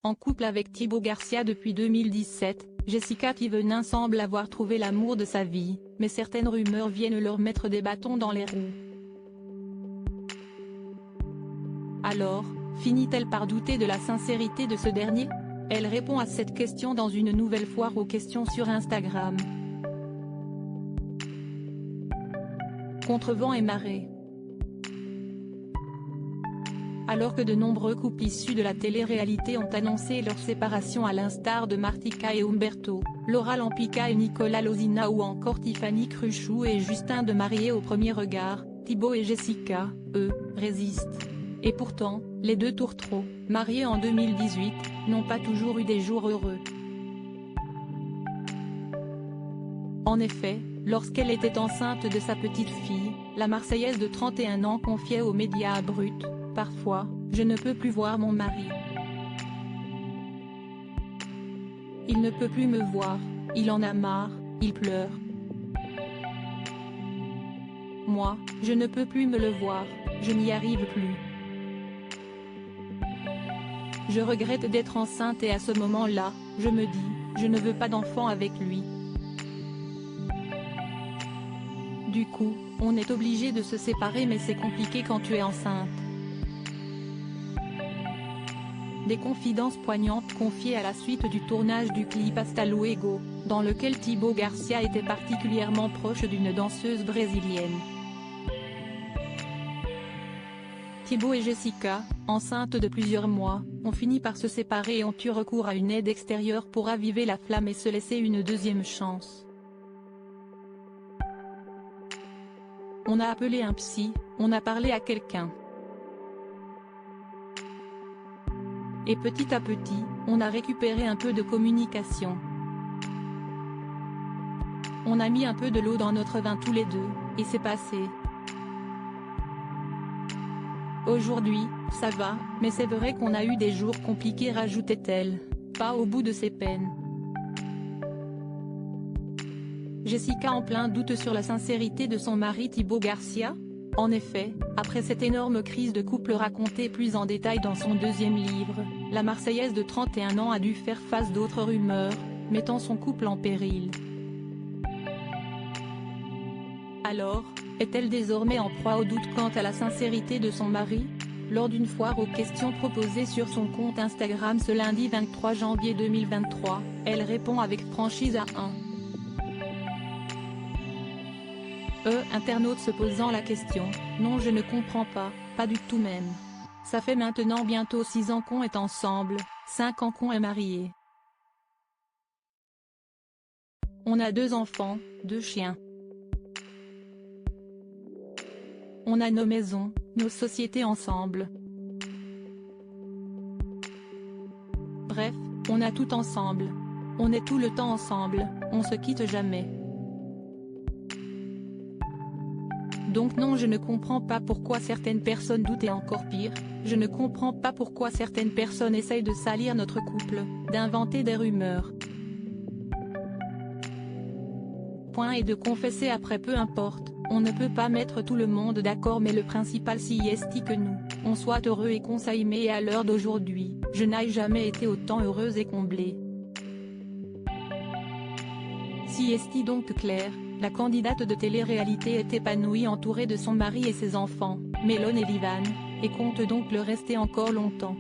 En couple avec Thibaut Garcia depuis 2017, Jessica Thivenin semble avoir trouvé l'amour de sa vie, mais certaines rumeurs viennent leur mettre des bâtons dans les roues. Alors, finit-elle par douter de la sincérité de ce dernier? Elle répond à cette question dans une nouvelle foire aux questions sur Instagram. Contre vent et marée. Alors que de nombreux couples issus de la télé-réalité ont annoncé leur séparation à l'instar de Martika et Umberto, Laura Lampica et Nicolas Lozina ou encore Tiffany Cruchot et Justin de Mariés au premier regard, Thibaut et Jessica, eux, résistent. Et pourtant, les deux tourtereaux, mariés en 2018, n'ont pas toujours eu des jours heureux. En effet, lorsqu'elle était enceinte de sa petite fille, la Marseillaise de 31 ans confiait aux médias Brut: « Parfois, je ne peux plus voir mon mari. Il ne peut plus me voir, il en a marre, il pleure. Moi, je ne peux plus me le voir, je n'y arrive plus. Je regrette d'être enceinte et à ce moment-là, je me dis, je ne veux pas d'enfant avec lui. Du coup, on est obligé de se séparer mais c'est compliqué quand tu es enceinte. » Des confidences poignantes confiées à la suite du tournage du clip Hasta Luego, dans lequel Thibaut Garcia était particulièrement proche d'une danseuse brésilienne. Thibaut et Jessica, enceintes de plusieurs mois, ont fini par se séparer et ont eu recours à une aide extérieure pour raviver la flamme et se laisser une deuxième chance. On a appelé un psy, on a parlé à quelqu'un. Et petit à petit, on a récupéré un peu de communication. On a mis un peu de l'eau dans notre vin tous les deux, et c'est passé. Aujourd'hui, ça va, mais c'est vrai qu'on a eu des jours compliqués, rajoutait-elle, pas au bout de ses peines. Jessica en plein doute sur la sincérité de son mari Thibaut Garcia? En effet, après cette énorme crise de couple racontée plus en détail dans son deuxième livre, la Marseillaise de 31 ans a dû faire face d'autres rumeurs, mettant son couple en péril. Alors, est-elle désormais en proie au doute quant à la sincérité de son mari? Lors d'une foire aux questions proposée sur son compte Instagram ce lundi 23 janvier 2023, elle répond avec franchise à un internaute se posant la question: « Non, je ne comprends pas du tout même. Ça fait maintenant bientôt 6 ans qu'on est ensemble, 5 ans qu'on est mariés. On a 2 enfants, 2 chiens. On a nos maisons, nos sociétés ensemble. Bref, on a tout ensemble. On est tout le temps ensemble, on se quitte jamais. Donc non, je ne comprends pas pourquoi certaines personnes doutent et encore pire, je ne comprends pas pourquoi certaines personnes essayent de salir notre couple, d'inventer des rumeurs. Point et de confesser après, peu importe, on ne peut pas mettre tout le monde d'accord mais le principal si est que nous, on soit heureux et qu'on s'aime et à l'heure d'aujourd'hui, je n'ai jamais été autant heureuse et comblée. Si est donc clair. La candidate de télé-réalité est épanouie entourée de son mari et ses enfants, Mélone et Viviane, et compte donc le rester encore longtemps.